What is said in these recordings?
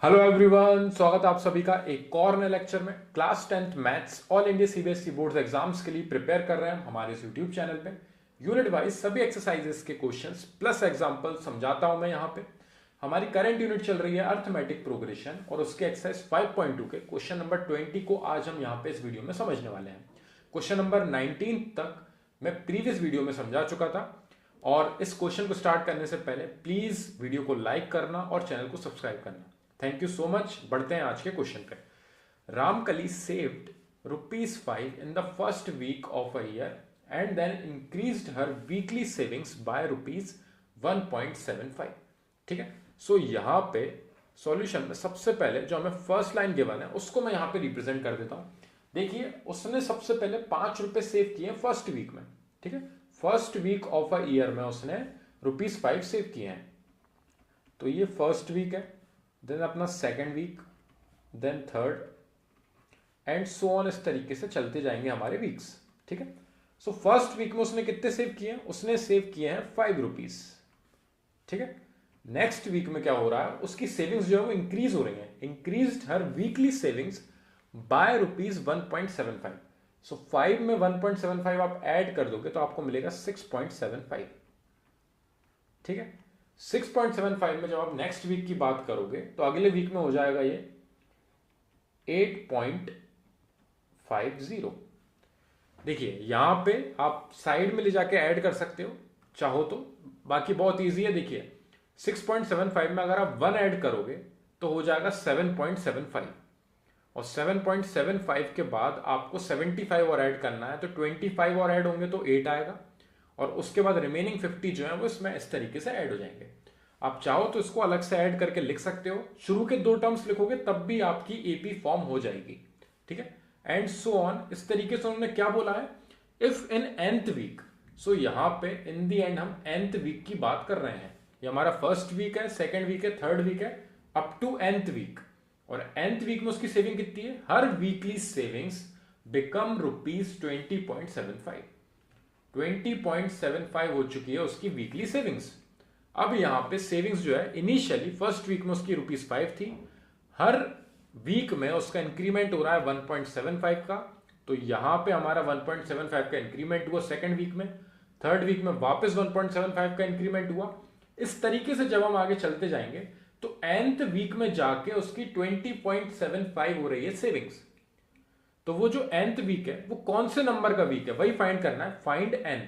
Hello everyone, स्वागत है आप सभी का एक और नए लेक्चर में। Class 10th maths all India CBSE board exams के लिए प्रिपेयर कर रहे हैं हमारे इस यूट्यूब चैनल पे। यूनिट वाइज सभी एक्सरसाइजेस के क्वेश्चंस प्लस एग्जांपल समझाता हूं मैं यहाँ पे। हमारी करंट यूनिट चल रही है अर्थमेटिक प्रोग्रेशन और उसके एक्सरसाइज 5.2 के क्वेश्चन नंबर 20 को आज हम यहाँ पे इस वीडियो में समझने वाले हैं। क्वेश्चन नंबर 19 तक मैं प्रीवियस वीडियो में समझा चुका था और इस क्वेश्चन को स्टार्ट करने से पहले प्लीज वीडियो को लाइक करना और चैनल को सब्सक्राइब करना। Thank you so much. बढ़ते हैं आज के क्वेश्चन पे। Ramkali saved ₹5 in the first week of a year and then increased her weekly savings by ₹1.75। ठीक है, सो यहां पे सॉल्यूशन में सबसे पहले जो हमें फर्स्ट लाइन गिवन है उसको मैं यहां पे रिप्रेजेंट कर देता हूं। देखिए, उसने सबसे पहले ₹5 सेव किए फर्स्ट वीक में। ठीक है, first week of a year में उसने ₹5 सेव किए हैं। तो ये फर्स्ट वीक है, देन अपना second week, then third and so on, इस तरीके से चलते जाएंगे हमारे वीक्स। ठीक है, सो फर्स्ट वीक में उसने कितने सेव किए हैं? उसने सेव किए हैं ₹5। ठीक है, नेक्स्ट वीक में क्या हो रहा है? उसकी सेविंग्स जो है वो इंक्रीज हो रही है। इंक्रीज हर वीकली सेविंग्स बाय ₹1.75। सो 5 में 1.75 आप ऐड कर दोगे तो आपको मिलेगा 6.75। ठीक है, 6.75 में जब आप नेक्स्ट वीक की बात करोगे तो अगले वीक में हो जाएगा ये 8.50। देखिए, यहां पे आप साइड में ले जाके ऐड कर सकते हो चाहो तो, बाकी बहुत इजी है। देखिए, 6.75 में अगर आप 1 ऐड करोगे तो हो जाएगा 7.75 और 7.75 के बाद आपको 75 और ऐड करना है तो 25 और ऐड होंगे तो 8 आएगा और उसके बाद रिमेनिंग 50 जो है वो इसमें इस तरीके से ऐड हो जाएंगे। आप चाहो तो इसको अलग से ऐड करके लिख सकते हो, शुरू के 2 टर्म्स लिखोगे तब भी आपकी एपी फॉर्म हो जाएगी। ठीक है, एंड सो ऑन, इस तरीके से उन्होंने क्या बोला है? इफ इन nth वीक, सो यहां पे इन दी एंड हम nth वीक की बात कर रहे हैं। ये हमारा फर्स्ट वीक है, सेकेंड वीक है, थर्ड वीक है, अप टू nth वीक। और nth वीक में उसकी सेविंग कितनी है? हर वीकली सेविंग्स बिकम ₹20.75। 20.75 हो चुकी है उसकी वीकली सेविंग्स। अब यहां पे सेविंग्स जो है इनिशियली फर्स्ट वीक में उसकी ₹5 थी, हर वीक में उसका इंक्रीमेंट हो रहा है 1.75 का। तो यहां पे हमारा 1.75 का इंक्रीमेंट हुआ सेकंड वीक में, थर्ड वीक में वापस 1.75 का इंक्रीमेंट हुआ। इस तरीके से जब हम आगे चलते जाएंगे तो nth वीक में जाके उसकी 20.75 हो रही है सेविंग्स। तो वो जो nth वीक है वो कौन से नंबर का वीक है वही फाइंड करना है, फाइंड n।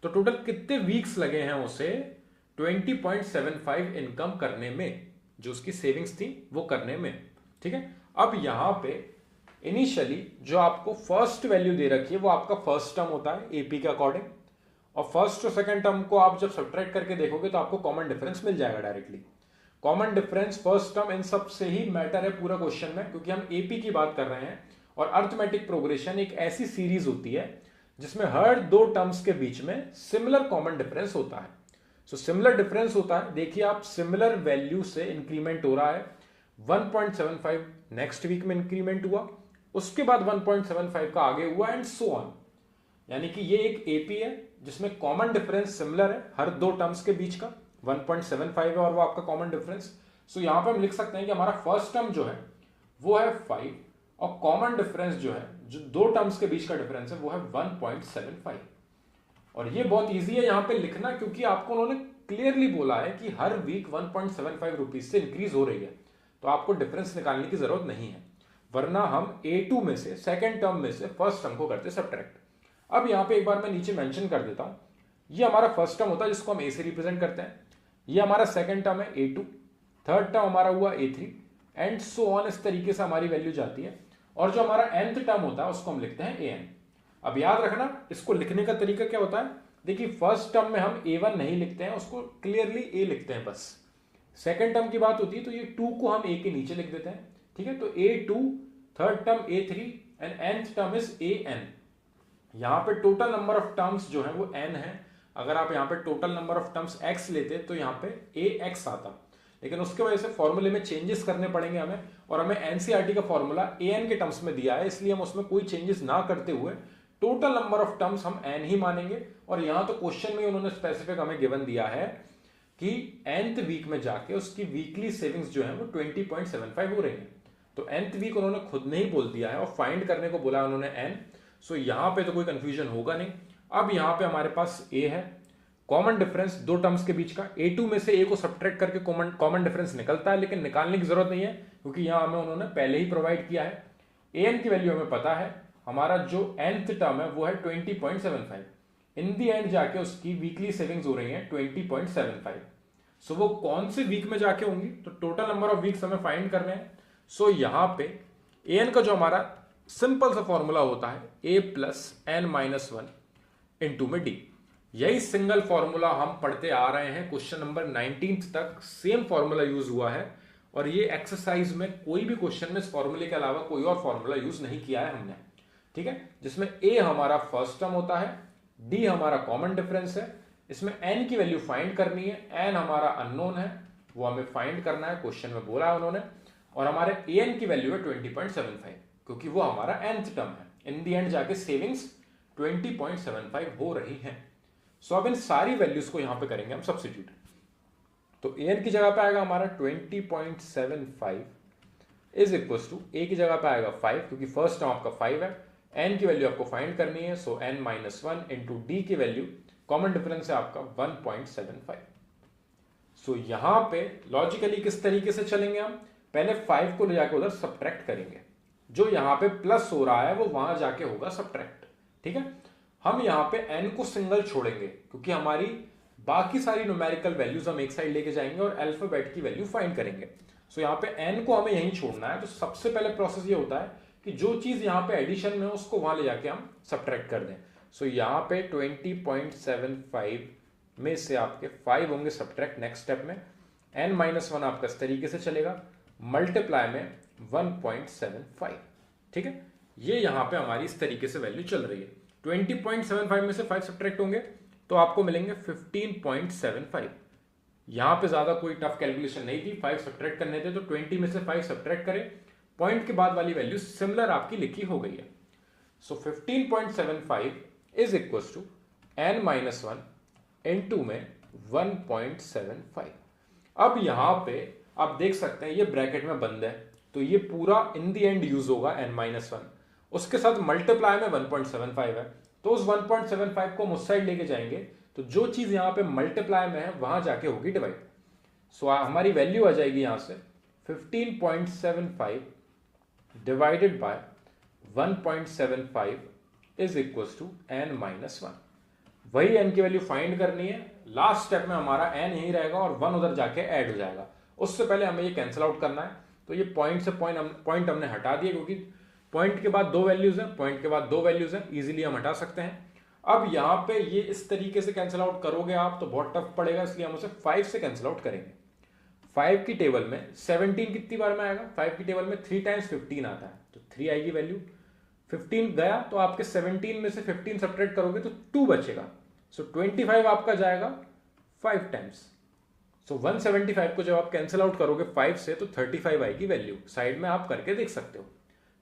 तो टोटल कितने वीक्स लगे हैं उसे 20.75 इनकम करने में, जो उसकी सेविंग्स थी वो करने में। ठीक है, अब यहां पे इनिशियली जो आपको फर्स्ट वैल्यू दे रखी है वो आपका फर्स्ट टर्म होता है एपी के अकॉर्डिंग, और फर्स्ट और सेकंड टर्म को आप जब सब्ट्रैक्ट करके देखोगे तो आपको कॉमन डिफरेंस मिल जाएगा directly. Common difference first term in सब से ही मैटर है पूरा क्वेश्चन में, क्योंकि हम एपी की बात कर रहे हैं और अर्थमेटिक प्रोग्रेशन एक ऐसी सीरीज होती है जिसमें हर 2 टर्म्स के बीच में सिमिलर कॉमन डिफरेंस होता है। सो सिमिलर डिफरेंस होता है, देखिए आप सिमिलर वैल्यू से इंक्रीमेंट हो रहा है। 1.75 नेक्स्ट वीक में इंक्रीमेंट हुआ, उसके बाद 1.75 का आगे हुआ एंड सो ऑन। यानी कि ये एक एपी है जिसमें कॉमन डिफरेंस सिमिलर है हर 2 टर्म्स के बीच का, 1.75 है और वो आपका कॉमन डिफरेंस। सो यहां पर हम लिख सकते हैं कि हमारा फर्स्ट टर्म जो है वो है 5 और कॉमन डिफरेंस जो है, जो 2 टर्म्स के बीच का डिफरेंस है वो है 1.75। और ये बहुत इजी है यहां पे लिखना, क्योंकि आपको उन्होंने क्लियरली बोला है कि हर वीक 1.75 रुपीज से इंक्रीज हो रही है, तो आपको डिफरेंस निकालने की जरूरत नहीं है, वरना हम A2 में से सेकंड टर्म में से फर्स्ट टर्म को करते सब्ट्रैक्ट। अब यहां पे एक बार मैं नीचे मेंशन कर देता हूं, ये हमारा फर्स्ट टर्म होता है जिसको हम A से रिप्रेजेंट करते हैं, ये हमारा सेकंड टर्म है A2, थर्ड टर्म हमारा हुआ A3 एंड सो ऑन, इस तरीके से हमारी वैल्यू जाती है। और जो हमारा nth टर्म होता है उसको हम लिखते हैं an। अब याद रखना इसको लिखने का तरीका क्या होता है। देखिए, फर्स्ट टर्म में हम A1 नहीं लिखते हैं, उसको क्लियरली A लिखते हैं बस। सेकंड टर्म की बात होती है तो ये 2 को हम A के नीचे लिख देते हैं। ठीक है, तो A2, third term A3 and nth term is an। यहां पे टोटल नंबर ऑफ टर्म्स जो है वो n है। अगर आप यहां पे total number of terms x लेते तो यहां पे ax आता, लेकिन उसके वजह से फॉर्मूले में चेंजेस करने पड़ेंगे हमें, और हमें एनसीईआरटी का फॉर्मूला an के टर्म्स में दिया है, इसलिए हम उसमें कोई चेंजेस ना करते हुए टोटल नंबर ऑफ टर्म्स हम n ही मानेंगे। और यहां तो क्वेश्चन में उन्होंने स्पेसिफिक हमें गिवन दिया है कि nth वीक में जाके उसकी वीकली सेविंग्स जो है वो 20.75 हो रही है। तो nth वीक उन्होंने खुद ने ही बोल दिया है और फाइंड करने को बोला उन्होंने n। सो यहां पे तो कोई कंफ्यूजन होगा नहीं। अब यहां पे हमारे पास a है, कॉमन डिफरेंस दो टर्म्स के बीच का, a2 में से a को सब्ट्रैक्ट करके कॉमन डिफरेंस निकलता है, लेकिन निकालने की जरूरत नहीं है क्योंकि यहां हमें उन्होंने पहले ही प्रोवाइड किया है। an की वैल्यू हमें पता है, हमारा जो nth टर्म है वो है 20.75। इन दी एंड जाके उसकी वीकली सेविंग्स हो रही है 20.75। सो वो कौन से वीक में जाके होंगी, तो टोटल नंबर ऑफ वीक्स हमें फाइंड करने हैं। सो यहां पे an का जो हमारा सिंपल सा फॉर्मूला होता है a plus n minus one into में d। यही सिंगल फॉर्मूला हम पढ़ते आ रहे हैं, क्वेश्चन नंबर 19 तक सेम फॉर्मूला यूज हुआ है और ये एक्सरसाइज में कोई भी क्वेश्चन में इस फॉर्मूले के अलावा कोई और फॉर्मूला यूज नहीं किया है हमने, ठीक है। जिसमें a हमारा फर्स्ट टर्म होता है, d हमारा कॉमन डिफरेंस है, इसमें n की वैल्यू फाइंड करनी है, n हमारा अननोन है वो हमें फाइंड करना है, क्वेश्चन में बोला है उन्होंने, और हमारे an की वैल्यू है 20.75 क्योंकि वो हमारा nth टर्म है। इन दी एंड जाके सेविंग्स 20.75 हो रही है। सो अब इन सारी वैल्यूज को यहां पे करेंगे हम सब्स्टिट्यूट। तो an की जगह पे आएगा हमारा 20.75 इज इक्वल टू a की जगह पे आएगा 5 क्योंकि फर्स्ट टर्म आपका 5 है, n की वैल्यू आपको फाइंड करनी है, सो n minus one into D की वैल्यू कॉमन डिफरेंस है आपका 1.75। सो यहां पे लॉजिकली किस तरीके से चलेंगे हम, पहले 5 को ले जाके उधर सब्ट्रैक्ट करेंगे, जो यहां पे प्लस हो रहा है वो वहां जाके होगा सब्ट्रैक्ट, ठीक है। हम यहां पे n को सिंगल छोड़ेंगे क्योंकि हमारी बाकी सारी न्यूमेरिकल वैल्यूज हम एक साइड लेके जाएंगे और अल्फाबेट की वैल्यू फाइंड करेंगे। सो यहां पे n को हमें यहीं छोड़ना है। तो सबसे पहले प्रोसेस ये होता है कि जो चीज यहां पे एडिशन में है उसको वहां ले जाके हम सब्ट्रैक्ट कर दें। सो यहां पे 20.75 में से आपके 5 होंगे सब्ट्रैक्ट नेक्स्ट स्टेप में, n माइनस वन आपका इस तरीके से चलेगा, मल्टीप्लाई में 1.75, ठीक है। ये यहां पे हमारी इस तरीके से वैल्यू चल रही है। 20.75 में से 5 सब्ट्रैक्ट होंगे तो आपको मिलेंगे 15.75। यहां पे ज्यादा कोई टफ कैलकुलेशन नहीं थी, 5 सब्ट्रैक्ट करने थे तो 20 में से 5 सब्ट्रैक्ट करें, पॉइंट के बाद वाली वैल्यू सिमिलर आपकी लिखी हो गई है। So 15.75 is equal to n minus one into में 1.75। अब यहां पे आप देख सकते हैं ये ब्रैकेट में बंद है तो ये पूरा इन दी एंड यूज होगा n माइनस वन, उसके साथ मल्टीप्लाई में 1.75 है तो उस 1.75 को हम उस साइड लेके जाएंगे तो जो चीज यहां पे मल्टीप्लाई में है वहां जाके होगी डिवाइड। सो हमारी वैल्यू आ जाएगी यहां से 15.75 divided by 1.75 is equal to n minus one. वही n की वैल्यू फाइंड करनी है, लास्ट स्टेप में हमारा n यही रहेगा और 1 उधर जाके ऐड हो जाएगा। उससे पहले हमें ये कैंसिल आउट करना है, तो ये पॉइंट से पॉइंट हमने हटा दिए क्योंकि पॉइंट के बाद दो वैल्यूज हैं, पॉइंट के बाद दो वैल्यूज हैं, इजीली हम हटा सकते हैं। अब यहां पे ये इस तरीके से कैंसिल आउट करोगे आप तो बहुत टफ पड़ेगा, इसलिए हम उसे 5 से कैंसिल आउट करेंगे। 5 की टेबल में 17 कितनी बार में आएगा, 5 की टेबल में 3 टाइम्स 15 आता है तो 3 आएगी वैल्यू। 15 गया तो आपके 17 में से 15 सब्ट्रैक्ट करोगे तो 2 बचेगा। सो 25 आपका जाएगा 5 टाइम्स। सो 175 को जब आप कैंसिल आउट करोगे 5 से तो 35 आएगी वैल्यू, साइड में आप करके देख सकते हो,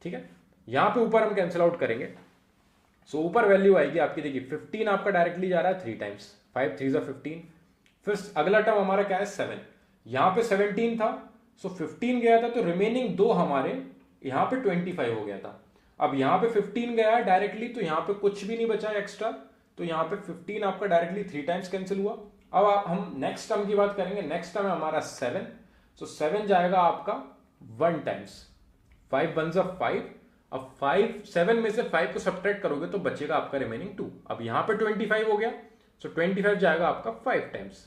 ठीक है। यहां पे ऊपर हम कैंसिल आउट करेंगे, सो ऊपर वैल्यू आएगी आपकी, देखिए 15 आपका डायरेक्टली जा रहा है 3 टाइम्स, 5 3 15। फिर अगला टर्म हमारा क्या है 7, यहां पे 17 था सो 15 गया था तो रिमेनिंग दो हमारे यहां पे 25 हो गया था। अब यहां पे 15 गया है डायरेक्टली तो यहां पे कुछ भी नहीं बचा एक्स्ट्रा, तो यहां पे 15 आपका डायरेक्टली 3 टाइम्स कैंसिल हुआ। अब हम नेक्स्ट टर्म की बात करेंगे, नेक्स्ट टर्म है हमारा 7, सो 7 जाएगा आपका 1 टाइम्स, 5 1 5। अब 7 में से 5 को सब्ट्रैक्ट करोगे तो बचेगा आपका रिमेनिंग 2। अब यहां पे 25 हो गया सो 25 जाएगा आपका 5 टाइम्स,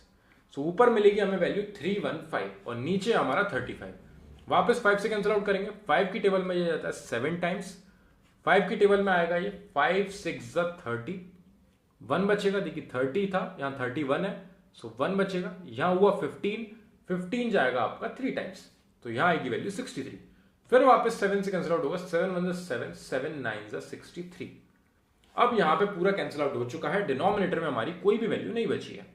सो ऊपर मिलेगी हमें वैल्यू 315 और नीचे हमारा 35। वापस 5 से कैंसिल आउट करेंगे, 5 की टेबल में ये जाता है 7 टाइम्स, 5 की टेबल में आएगा ये 5 6 30, 1 बचेगा, देखिए 30 था यहां 31 है सो 1 बचेगा, यहां हुआ 15 जाएगा आपका 3 टाइम्स तो यहां आएगी वैल्यू 63। फिर वापस 7 से कैंसिल आउट होगा, 7 1 7 7 9 63। अब यहां पे पूरा कैंसिल आउट हो चुका है, डिनोमिनेटर में हमारी कोई भी वैल्यू नहीं बची है।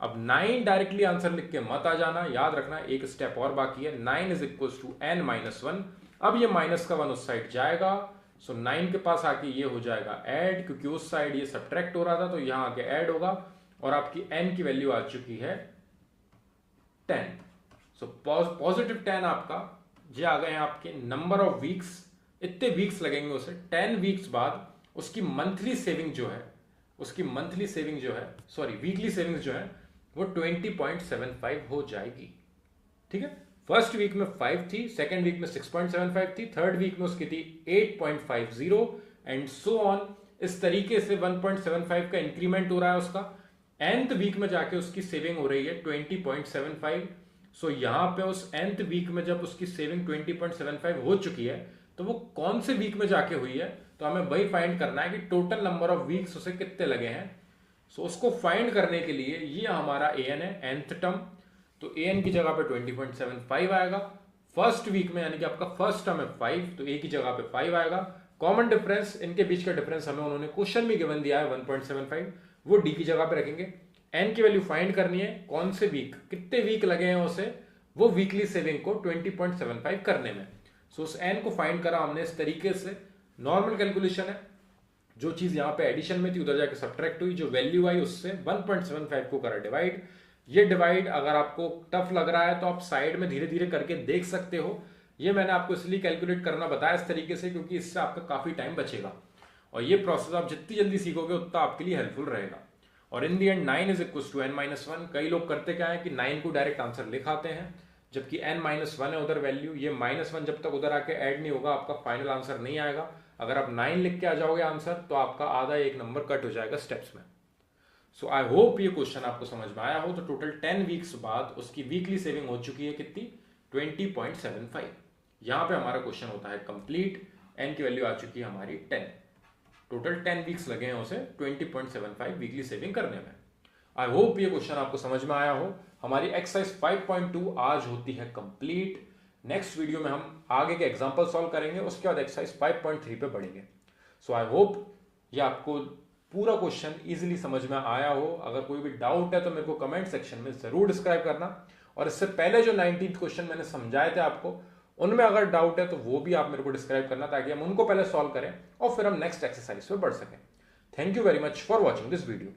अब 9 डायरेक्टली आंसर लिख के मत आ जाना, याद रखना एक स्टेप और बाकी है। 9 is equal to n minus one. अब ये माइनस का 1 उस साइड जाएगा सो 9 के पास आके ये हो जाएगा ऐड, क्योंकि उस साइड ये सब्ट्रैक्ट हो रहा था तो यहां आके ऐड होगा और आपकी n की वैल्यू आ चुकी है पॉजिटिव 10 आपका ये आ गए हैं आपके नंबर ऑफ वीक्स, इतने वीक्स लगेंगे उसे, 10 वीक्स बाद उसकी मंथली सेविंग जो है, वीकली सेविंग्स जो है वो 20.75 हो जाएगी। ठीक है, फर्स्ट वीक में 5 थी, सेकेंड वीक में 6.75 थी, थर्ड वीक में उसकी थी 8.50 एंड सो ऑन। इस तरीके से 1.75 का इंक्रीमेंट हो रहा है उसका। nth वीक में जाके उसकी सेविंग हो रही है 20.75। सो यहां पे उस nth वीक में जब उसकी सेविंग 20.75 हो चुकी है तो वो कौन से वीक में जाके हुई है, तो हमें वही फाइंड करना है कि टोटल नंबर ऑफ वीक्स उसे कितने लगे हैं। सो उसको फाइंड करने के लिए ये हमारा an है, nth टर्म, तो an की जगह पे 20.75 आएगा। फर्स्ट वीक में यानी कि आपका फर्स्ट टर्म है 5, तो a की जगह पे 5 आएगा। कॉमन डिफरेंस, इनके बीच का डिफरेंस हमें उन्होंने क्वेश्चन में गिवन दिया है 1.75, वो d की जगह पे रखेंगे। n की वैल्यू फाइंड करनी है, कौन से वीक, कितने वीक लगे हैं उसे वो वीकली सेविंग को 20.75 करने में। सो उस n को फाइंड करा हमने इस तरीके से, नॉर्मल कैलकुलेशन है, जो चीज यहां पे एडिशन में थी उधर जाके सब्ट्रैक्ट हुई, जो वैल्यू आई उससे 1.75 को करा डिवाइड। ये डिवाइड अगर आपको टफ लग रहा है तो आप साइड में धीरे धीरे करके देख सकते हो। ये मैंने आपको इसलिए कैलकुलेट करना बताया इस तरीके से क्योंकि इससे आपका काफी टाइम बचेगा, और ये प्रोसेस आप जितनी जल्दी सीखोगे उतना आपके लिए हेल्पफुल रहेगा। और in the end 9 is equal to n-1। कई लोग करते क्या है कि 9 को डायरेक्ट आंसर लिखाते हैं, जबकि n-1 है उधर वैल्यू, ये -1 जब तक उधर आके ऐड नहीं होगा आपका फाइनल आंसर नहीं आएगा। अगर आप 9 लिख के आ जाओगे आंसर तो आपका आधा एक नंबर कट हो जाएगा स्टेप्स में। सो आई होप ये क्वेश्चन आपको समझ में आया हो। तो टोटल 10 वीक्स बाद उसकी वीकली सेविंग हो चुकी है कितनी, 20.75। यहां पे हमारा क्वेश्चन होता है कंप्लीट। n की वैल्यू आ चुकी है हमारी 10, टोटल 10 वीक्स लगे हैं उसे 20.75 वीकली सेविंग करने में। आई होप ये क्वेश्चन आपको समझ में आया हो। हमारी एक्सरसाइज 5.2 आज होती है कंप्लीट। नेक्स्ट वीडियो में हम आगे के एग्जांपल सॉल्व करेंगे, उसके बाद एक्सरसाइज 5.3 पे बढ़ेंगे। सो आई होप ये आपको पूरा क्वेश्चन इजीली समझ में आया हो। अगर कोई भी डाउट है तो मेरे को कमेंट सेक्शन में जरूर डिस्क्राइब करना, और इससे पहले जो 19th क्वेश्चन मैंने समझाए थे आपको, उनमें अगर डाउट है तो वो भी आप मेरे को डिस्क्राइब करना, ताकि हम उनको पहले सॉल्व करें और फिर हम नेक्स्ट एक्सरसाइज पे बढ़ सकें। Thank you very much for watching this video.